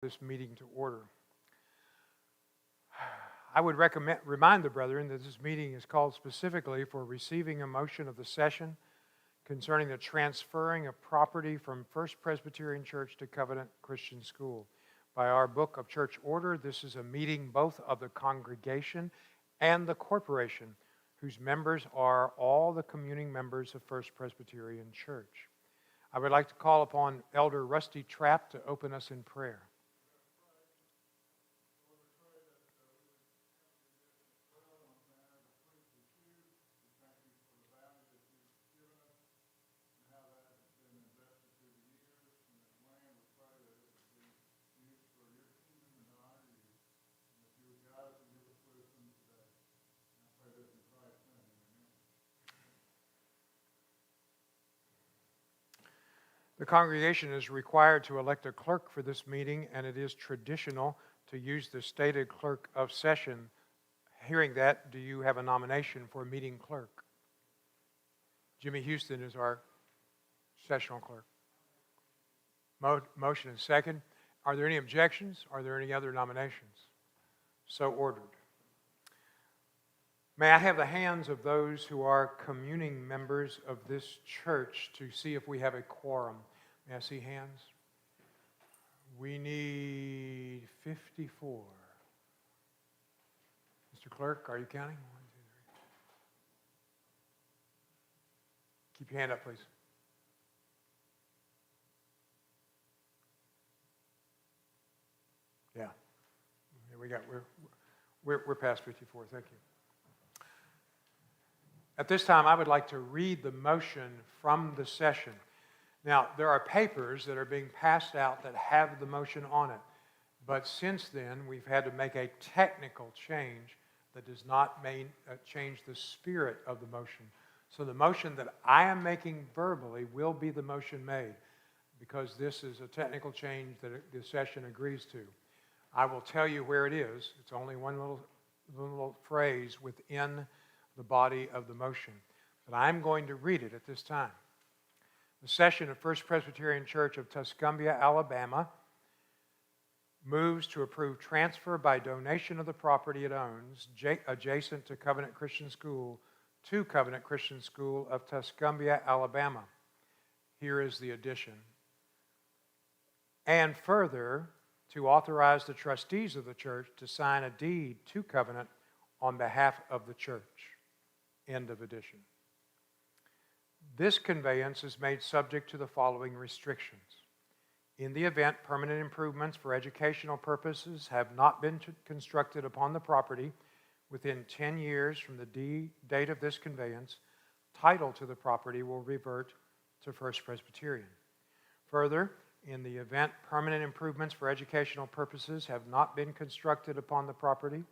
This meeting to order. I would remind the brethren that this meeting is called specifically for receiving a motion of the session concerning the transferring of property from First Presbyterian Church to Covenant Christian School. By our book of church order, this is a meeting both of the congregation and the corporation, whose members are all the communing members of First Presbyterian Church. I would like to call upon Elder Rusty Trapp to open us in prayer. The congregation is required to elect a clerk for this meeting, and it is traditional to use the stated clerk of session. Hearing that, do you have a nomination for meeting clerk? Jimmy Houston is our sessional clerk. Motion is second. Are there any objections? Are there any other nominations? So ordered. May I have the hands of those who are communing members of this church to see if we have a quorum? May I see hands? We need 54. Mr. Clerk, are you counting? 1, 2, 3. Keep your hand up, please. Yeah. We're past 54. Thank you. At this time, I would like to read the motion from the session. Now, there are papers that are being passed out that have the motion on it. But since then, we've had to make a technical change that does not change the spirit of the motion. So the motion that I am making verbally will be the motion made, because this is a technical change that the session agrees to. I will tell you where it is. It's only one little phrase within the body of the motion. But I'm going to read it at this time. The session of First Presbyterian Church of Tuscumbia, Alabama, moves to approve transfer by donation of the property it owns adjacent to Covenant Christian School to Covenant Christian School of Tuscumbia, Alabama. Here is the addition. And further, to authorize the trustees of the church to sign a deed to Covenant on behalf of the church. End of addition. This conveyance is made subject to the following restrictions. In the event permanent improvements for educational purposes have not been constructed upon the property within 10 years from the date of this conveyance, title to the property will revert to First Presbyterian. Further, in the event permanent improvements for educational purposes have not been constructed upon the property,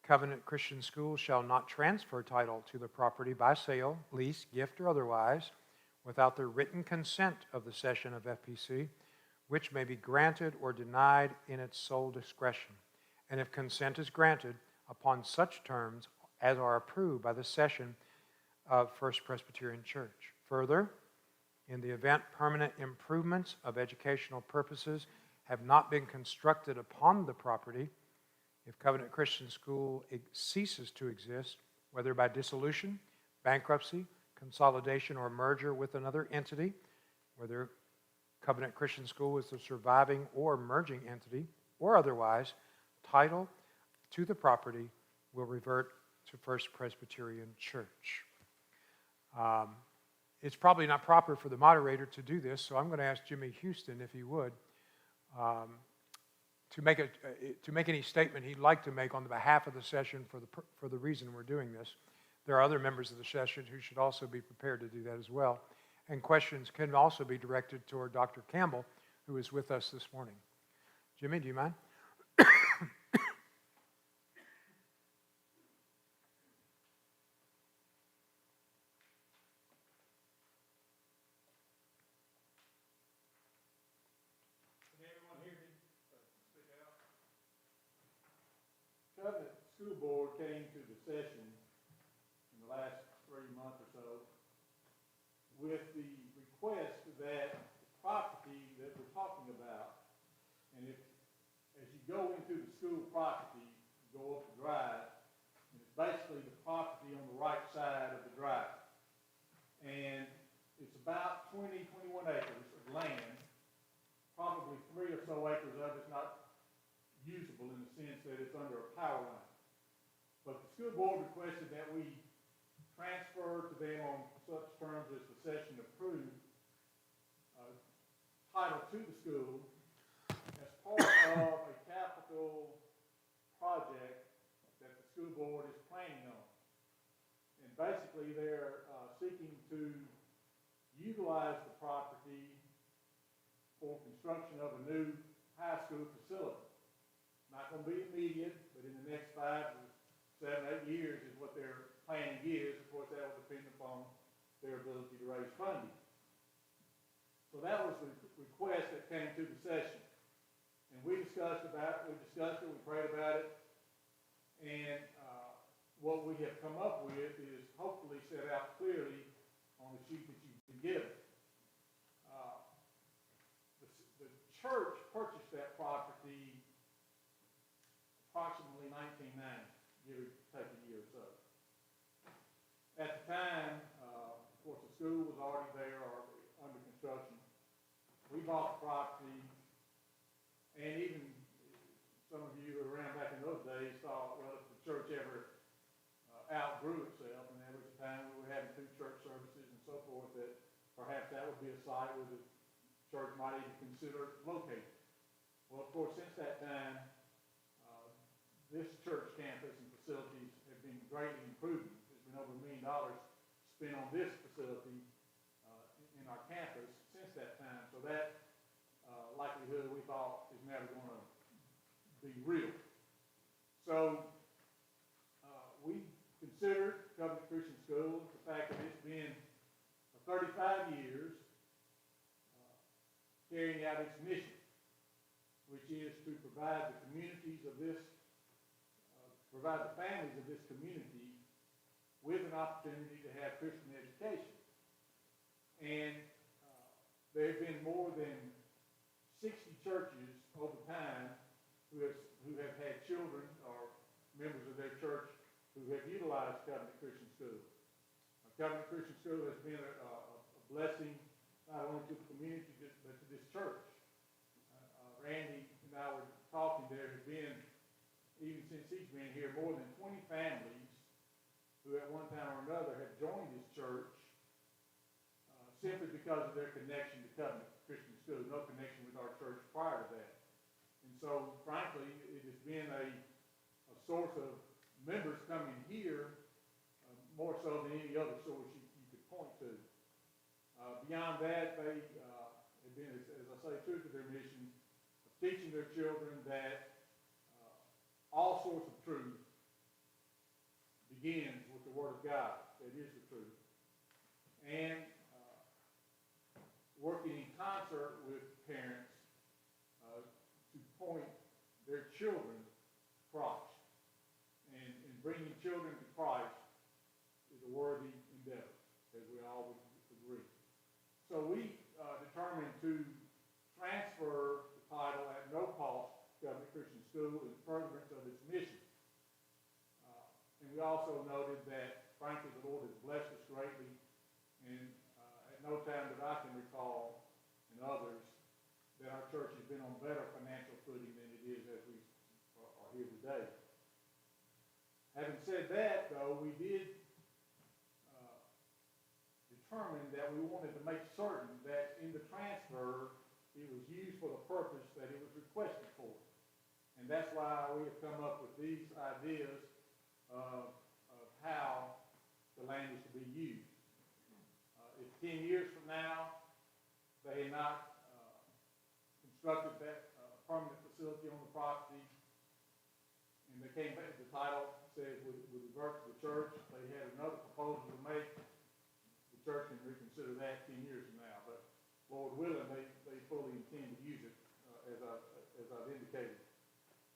Covenant Christian School shall not transfer title to the property by sale, lease, gift, or otherwise without the written consent of the session of FPC, which may be granted or denied in its sole discretion, and if consent is granted, upon such terms as are approved by the session of First Presbyterian Church. Further, in the event permanent improvements of educational purposes have not been constructed upon the property, if Covenant Christian School ceases to exist, whether by dissolution, bankruptcy, consolidation, or merger with another entity, whether Covenant Christian School is the surviving or merging entity, or otherwise, title to the property will revert to First Presbyterian Church. It's probably not proper for the moderator to do this, so I'm going to ask Jimmy Houston, if he would, to make any statement he'd like to make on the behalf of the session for the reason we're doing this. There are other members of the session who should also be prepared to do that as well. And questions can also be directed toward Dr. Campbell, who is with us this morning. Jimmy, do you mind? Covenant School Board came to the session in the last 3 months or so with the request that the property that we're talking about, and if you go into the school property, you go up the drive, and it's basically the property on the right side of the drive. And it's about 21 acres of land, probably 3 or so acres of it's not usable in the sense that it's under a power line. But the school board requested that we transfer to them on such terms as the session approved, title to the school as part of a capital project that the school board is planning on. And basically, they're seeking to utilize the property for construction of a new high school facility. Not going to be immediate, but in the next 5 to 7, 8 years is what their planning is. Of course, that will depend upon their ability to raise funding. So that was the request that came to the session. And we discussed it, we prayed about it, and what we have come up with is hopefully set out clearly on the sheet that you've been given. The church purchased that property approximately 1990, give or take a year or so. At the time, of course, the school was already there or under construction. We bought the property, and even some of you who were around back in those days thought, well, if the church ever outgrew itself, and there was a time we were having 2 church services and so forth, that perhaps that would be a site where the church might even consider locating. Well, of course, since that time, this church campus and facilities have been greatly improved. There's been over $1 million spent on this facility in our campus since that time. So that likelihood we thought is never going to be real. So we considered Covenant Christian School, the fact that it's been 35 years carrying out its mission, which is to provide the communities of this, provide the families of this community with an opportunity to have Christian education. And there have been more than 60 churches over time who have had children or members of their church who have utilized Covenant Christian School. Covenant Christian School has been a blessing not only to the community but to this church. Randy and I were talking. There have been, even since he's been here, more than 20 families who at one time or another have joined this church simply because of their connection to Covenant Christian School, no connection with our church prior to that. And so, frankly, it has been a source of members coming here more so than any other source you could point to. Beyond that, they have been, as I say, true to their mission of teaching their children that all sorts of truth begins with the Word of God. That is the truth. And working in concert with parents to point their children to Christ. And bringing children to Christ is a worthy endeavor, as we all would agree. So we determined to transfer the title at no cost to Covenant Christian School in furtherance of its mission. And we also noted that, frankly, the Lord has blessed us greatly, and at no time that I can recall, and others, that our church has been on better financial footing than it is as we are here today. Having said that, though, we did determine that we wanted to make certain that in the transfer it was used for the purpose that it was requested for. And that's why we have come up with these ideas of how the land is to be used. If 10 years from now they had not constructed that permanent facility on the property, and they came back, the title says would revert to the church, they had another proposal to make, the church can reconsider that 10 years from now. But Lord willing, they fully intend to use it as I've indicated.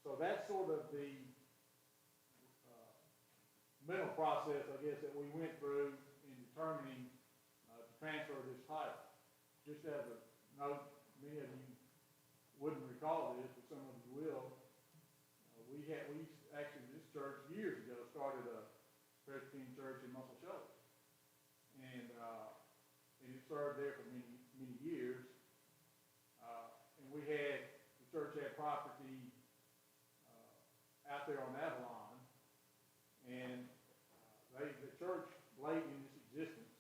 So that's sort of the mental process, I guess, that we went through in determining to transfer this title. Just as a note, many of you wouldn't recall this, but some of you will. Presbyterian Church in Muscle Shoals. And it served there for many, many years. And the church had property out there on Avalon, and the church, late in its existence,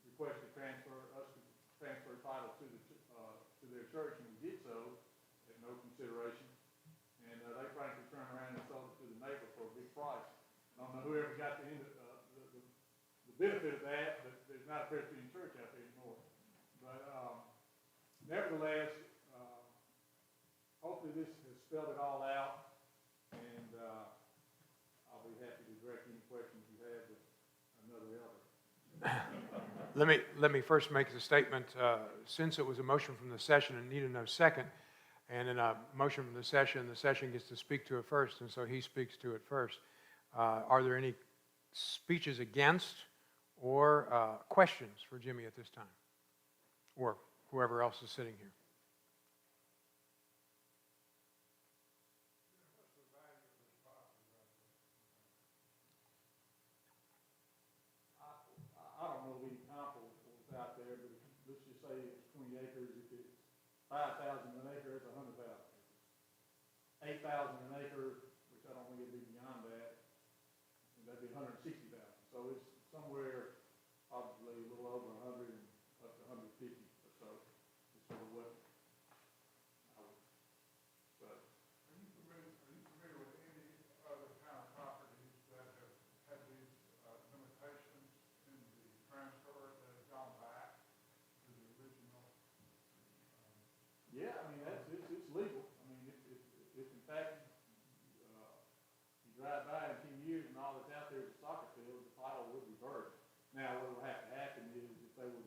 requested us to transfer title to their church, and we did so at no consideration. And they frankly turned around and sold it to the neighbor for a big price. I don't know whoever got the benefit of that, but there's not a Presbyterian church out there anymore. But nevertheless, hopefully this has spelled it all out, and I'll be happy to direct any questions you have with another elder. Let me first make the statement, since it was a motion from the session and needed no second, and in a motion from the session gets to speak to it first, and so he speaks to it first. Are there any speeches against or questions for Jimmy at this time? Or whoever else is sitting here? I don't know of any comparables out there, but let's just say it's 20 acres. If it's 5,000 an acre, it's 100,000. 8,000 an acre, which I don't think it'd be beyond that, and that'd be 160,000. So it's somewhere probably a little over 100 and up to 150 or so. Is sort of what I would say. Are you familiar with any other kind of properties that have had these limitations in the transfer that have gone back to the original? Yeah, I mean, it's legal. I mean, if in fact you drive by in 10 years and all that's out there is a soccer field, the title would revert. Now, what will have to happen is if they were to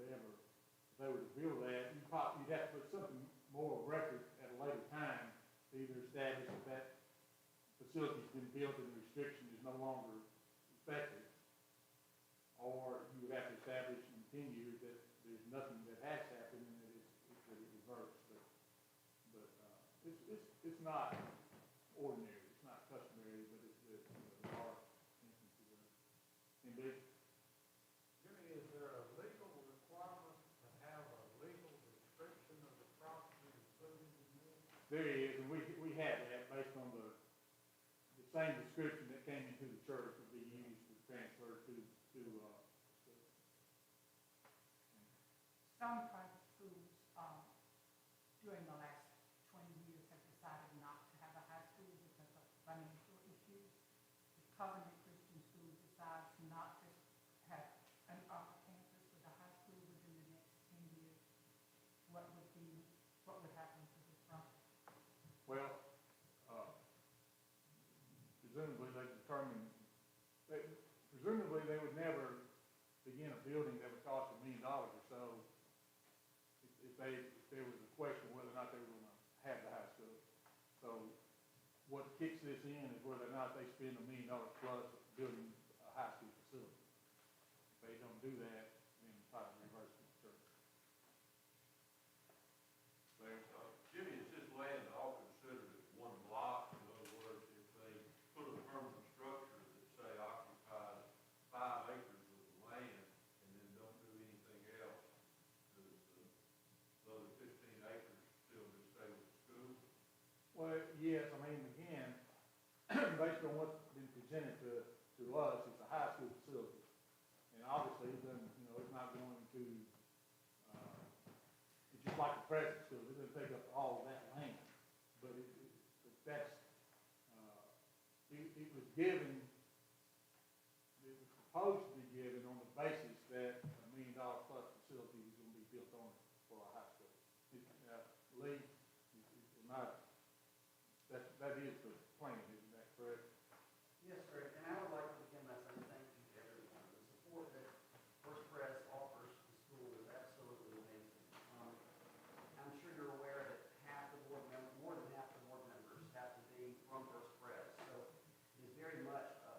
build that, you'd have to put something more of record at a later time to either establish that facility's been built and the restriction is no longer effective, or you would have to establish in 10 years that there's nothing that has happened and that it reverts. But it's not ordinary, it's not customary, but there are instances of it. Indeed. Jimmy, is there a legal requirement to have a legal description of the property included in this? There is, and we have that based on the same description that came into the church would be used to transfer to Some private schools, during the last 20 years have decided not to have a high school because of financial issues. If Covenant Christian School decides not to have an off-campus with a high school within the next 10 years, what would happen to this property? Well, presumably they would never begin a building that would cost $1 million or so if there was a question whether or not they were going to have the high school. So what kicks this in is whether or not they spend $1 million plus building a high school facility. If they don't do that, then the title reverses to the church. Jimmy, is this land all considered as one block? In other words, if they put a permanent structure that, say, occupies 5 acres of the land and then don't do anything else, does the other 15 acres still just stay with the school? Well, yes, I mean, again, based on what's been presented to us, it's a high school facility. And obviously, it doesn't, it's not going to, it's just like a present school. It doesn't take up all of that land. But it was given, it was proposed to be given on the basis that $1 million plus facility was going to be built on it for a high school. Lee, that is the plan, isn't that correct? Yes, sir, and I would like to begin by saying thank you to everyone. The support that First Pres offers the school is absolutely amazing. I'm sure you're aware that more than half the board members have to be from First Pres, so it is very much a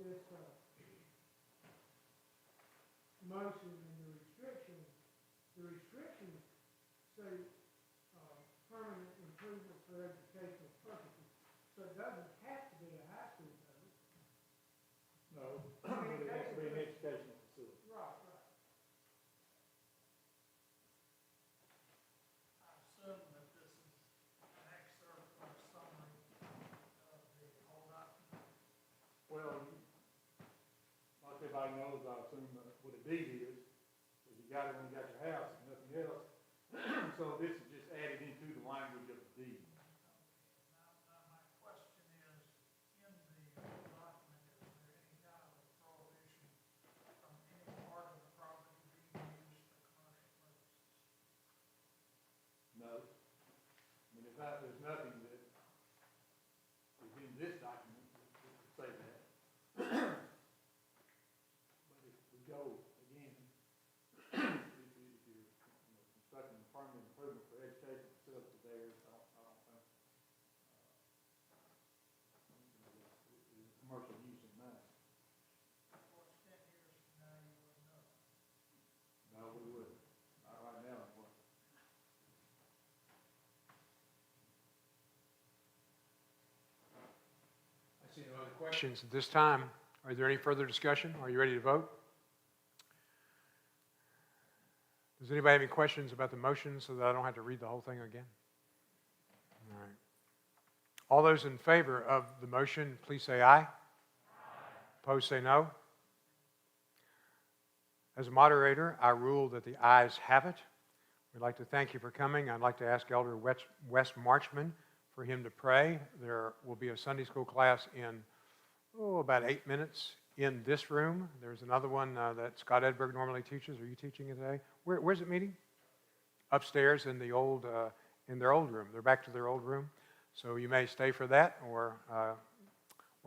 this, motion and the restrictions say, permanent improvements for educational purposes. So it doesn't have to be a high school, does it? No, but it has to be an educational facility. Right, right. I assume that this is an excerpt or a summary of the whole document. Well, like everybody knows, I assume what a deed is you got it when you got your house and nothing else. So this is just added into the language of the deed. Now my question is, in the whole document, is there any kind of a prohibition from any part of the property being used for commercial purposes? No. I mean, there's nothing that is in this document that would say that. But if we go again, if you're constructing a permanent improvement for education facility there, I don't think there's commercial use in mind. Of course, 10 years from now, you wouldn't know. No, we wouldn't. Not right now, anyway. I see no other questions at this time. Are there any further discussion? Are you ready to vote? Does anybody have any questions about the motion so that I don't have to read the whole thing again? All right. All those in favor of the motion, please say aye. Aye. Opposed, say no. As a moderator, I rule that the ayes have it. We'd like to thank you for coming. I'd like to ask Elder Wes Marchman for him to pray. There will be a Sunday school class in, about 8 minutes in this room. There's another one that Scott Edberg normally teaches. Are you teaching it today? Where's it meeting? Upstairs in the old, in their old room. They're back to their old room. So you may stay for that or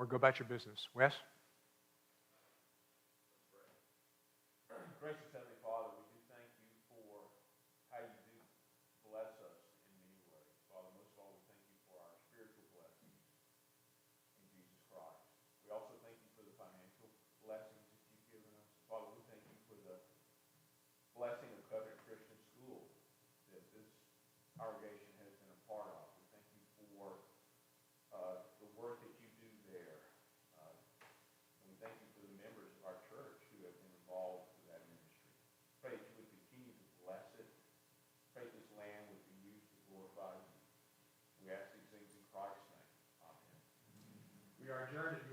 go about your business. Wes? Gracious Heavenly Father, we do thank you for how you do bless us in many ways. Father, most of all, we thank you for our spiritual blessings in Jesus Christ. We also thank you for the financial blessings that you've given us. Father, we thank you for the blessing of Covenant Christian School that this congregation has been a part of. We thank you for the work that you do there. And we thank you for the members of our church who have been involved with that ministry. Pray that you would continue to bless it. Pray this land would be used to glorify you. We ask these things in Christ's name. Amen. We are adjourned at